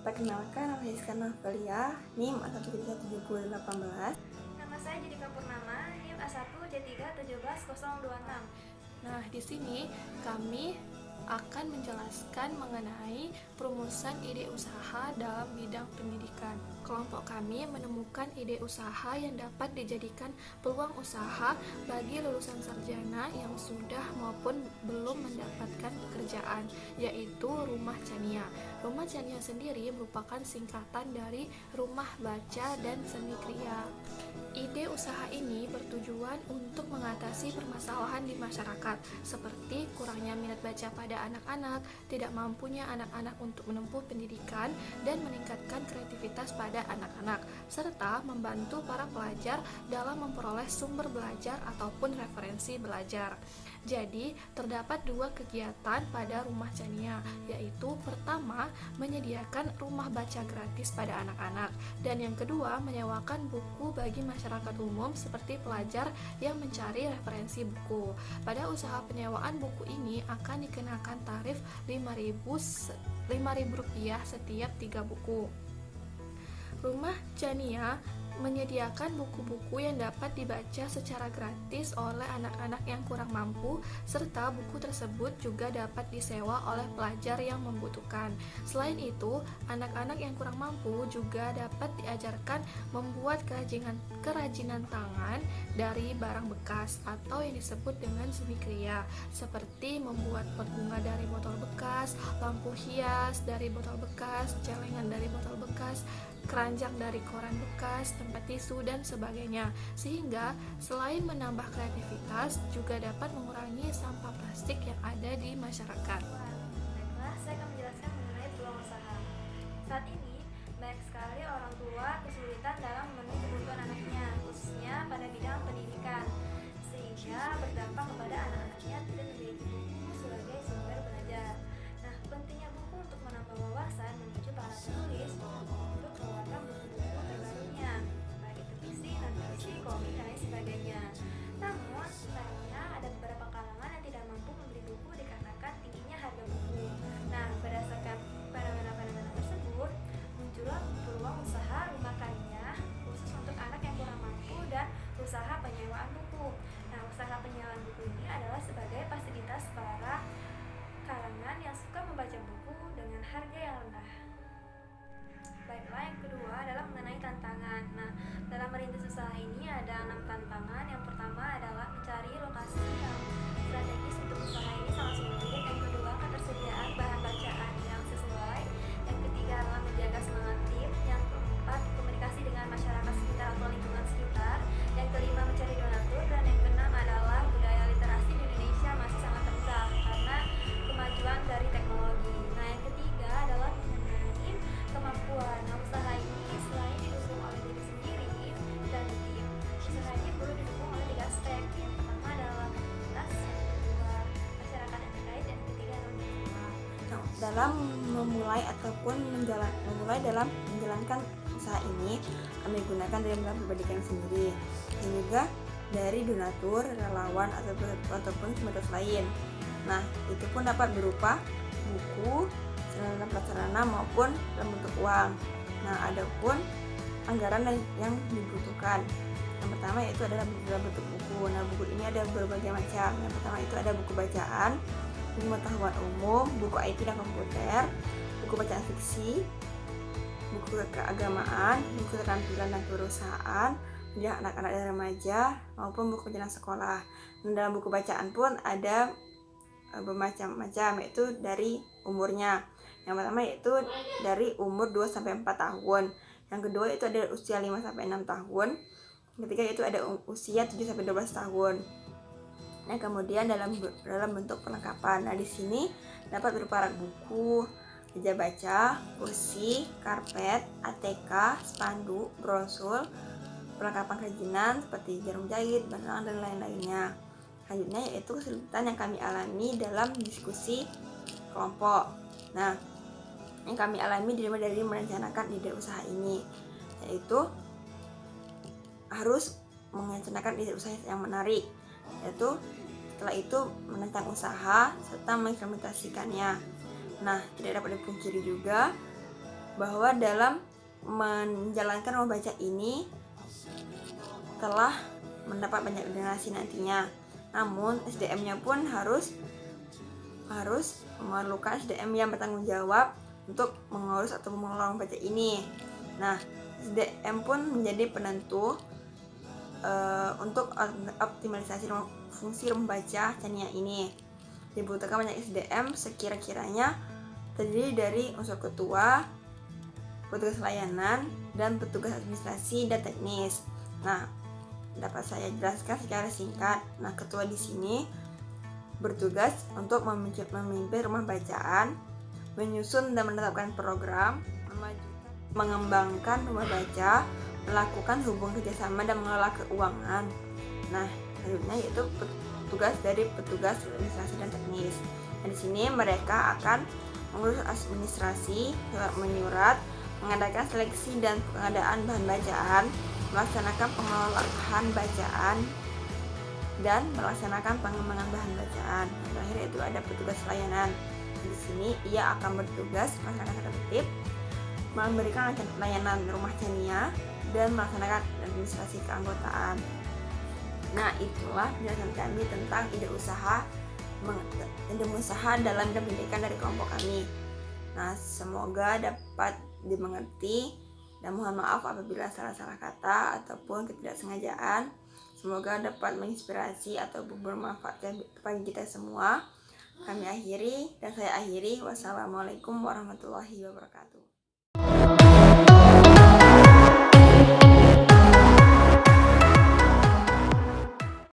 Perkenalkan, nama saya Iskandar Novelia, NIM A13718. Nama saya Judika Purnama, NIM A1J3 17026. Nah, di sini kami akan menjelaskan mengenai perumusan ide usaha dalam bidang pendidikan. Kelompok kami menemukan ide usaha yang dapat dijadikan peluang usaha bagi lulusan sarjana yang sudah maupun belum mendapatkan pekerjaan, yaitu Rumah Chania. Rumah Chania sendiri merupakan singkatan dari Rumah Baca dan Seni Kriya. Ide usaha ini bertujuan untuk mengatasi permasalahan di masyarakat, seperti kurangnya minat baca pada anak-anak, tidak mampunya anak-anak untuk menempuh pendidikan, dan meningkatkan kreativitas pada anak-anak, serta membantu para pelajar dalam memperoleh sumber belajar ataupun referensi belajar. Jadi, terdapat dua kegiatan pada Rumah Chania, yaitu pertama, menyediakan rumah baca gratis pada anak-anak, dan yang kedua, menyewakan buku bagi masyarakat umum seperti pelajar yang mencari referensi buku. Pada usaha penyewaan buku ini akan dikenakan tarif Rp5.000 setiap 3 buku. Rumah Chania menyediakan buku-buku yang dapat dibaca secara gratis oleh anak-anak yang kurang mampu, serta buku tersebut juga dapat disewa oleh pelajar yang membutuhkan. Selain itu, anak-anak yang kurang mampu juga dapat diajarkan membuat kerajinan tangan dari barang bekas atau yang disebut dengan seni kriya, seperti membuat pot bunga dari botol bekas, lampu hias dari botol bekas, celengan dari botol bekas, keranjang dari koran bekas, tempat tisu, dan sebagainya. Sehingga selain menambah kreativitas, juga dapat mengurangi sampah plastik yang ada di masyarakat. Baiklah, saya akan menjelaskan mengenai peluang usaha. Saat ini, banyak sekali orang tua kesulitan dalam memenuhi kebutuhan anaknya, khususnya pada bidang pendidikan, sehingga berdampak kepada anak-anaknya tidak memiliki buku sebagai sumber belajar. Nah, pentingnya buku untuk menambah wawasan menuju para penulis untuk mengeluarkan buku-buku terbarunya, baik itu fiksi, non-fiksi, komik, dan lain sebagainya. Namun, sayangnya ada beberapa kalangan yang tidak mampu membeli buku dikarenakan tingginya harga buku. Nah, berdasarkan fenomena-fenomena tersebut, muncullah peluang usaha rumah karya khusus untuk anak yang kurang mampu dan usaha penyewaan buku. Nah, usaha penyewaan buku ini adalah sebagai fasilitas para kalangan yang suka membaca buku dengan harga yang rendah. Baiklah, yang kedua adalah mengenai tantangan. Nah, dalam merintis usaha ini ada 6 tantangan. Yang pertama adalah mencari lokasi yang strategis untuk usaha ini sangat sulit. Yang kedua, ketersediaan bahan bacaan yang sesuai. Yang ketiga adalah menjaga semangat tim. Yang keempat, komunikasi dengan masyarakat sekitar atau lingkungan sekitar. Yang kelima, mencari donatur. Dan yang keenam adalah budaya literasi di Indonesia masih sangat rendah karena kemajuan dari teknologi. Nah, yang ketiga adalah mengenai kemampuan. Nah, usaha ini selain didukung oleh diri sendiri dan tim, usaha ini perlu didukung oleh 3 aspek. Yang pertama adalah komunitas, yang kedua masyarakat yang terkait, dan yang ketiga adalah usaha. Nah, dalam memulai dalam menjalankan usaha ini, kami gunakan dari pribadi kami sendiri dan juga dari donatur, relawan ataupun sumber lain. Nah, itu pun dapat berupa buku, sarana prasarana maupun dalam bentuk uang. Nah, adapun anggaran yang dibutuhkan. Yang pertama yaitu adalah dalam bentuk buku. Nah, buku ini ada berbagai macam. Yang pertama itu ada buku bacaan, buku pengetahuan umum, buku IT dan komputer, buku bacaan fiksi, buku keagamaan, buku keterampilan dan kewirausahaan, kemudian anak-anak dan remaja, maupun buku perjalanan sekolah. Dan dalam buku bacaan pun ada bermacam-macam, yaitu dari umurnya. Yang pertama yaitu dari umur 2-4 tahun. Yang kedua itu ada usia 5-6 tahun. Yang ketiga itu ada usia 7-12 tahun. Nah, kemudian dalam bentuk perlengkapan. Nah, di sini dapat berupa rak buku, meja baca, kursi, karpet, ATK, spanduk, brosur, perlengkapan kerajinan seperti jarum jahit, benang, dan lain-lainnya. Selanjutnya yaitu kesulitan yang kami alami dalam diskusi kelompok. Nah, yang kami alami dari merencanakan ide usaha ini, yaitu harus merencanakan ide usaha yang menarik, yaitu setelah itu menentang usaha serta mengimplementasikannya. Nah, tidak dapat dipungkiri juga bahwa dalam menjalankan rumah baca ini telah mendapat banyak generasi nantinya. Namun SDM-nya pun harus memerlukan SDM yang bertanggung jawab untuk mengurus atau mengelola rumah baca ini. Nah, SDM pun menjadi penentu untuk optimalisasi fungsi rumah baca Chania ini. Dibutuhkan banyak SDM sekira-kiranya terdiri dari unsur ketua, petugas layanan, dan petugas administrasi dan teknis. Nah, dapat saya jelaskan secara singkat. Nah, ketua di sini bertugas untuk memimpin rumah bacaan, menyusun dan menetapkan program, mengembangkan rumah baca, melakukan hubungan kerjasama dan mengelola keuangan. Nah, selanjutnya yaitu tugas dari petugas administrasi dan teknis. Nah, di sini mereka akan mengurus administrasi, menyurat, mengadakan seleksi dan pengadaan bahan bacaan, melaksanakan pengelolaan bacaan, dan melaksanakan pengembangan bahan bacaan. Yang terakhir yaitu ada petugas layanan. Di sini ia akan bertugas melaksanakan tata tertib, memberikan layanan rumah Chania, dan melaksanakan administrasi keanggotaan. Nah, itulah penjelasan kami tentang ide usaha dalam bidang pendidikan dari kelompok kami. Nah, semoga dapat dimengerti dan mohon maaf apabila salah-salah kata ataupun ketidaksengajaan. Semoga dapat menginspirasi atau bermanfaat bagi kita semua. Kami akhiri dan saya akhiri. Wassalamualaikum warahmatullahi wabarakatuh.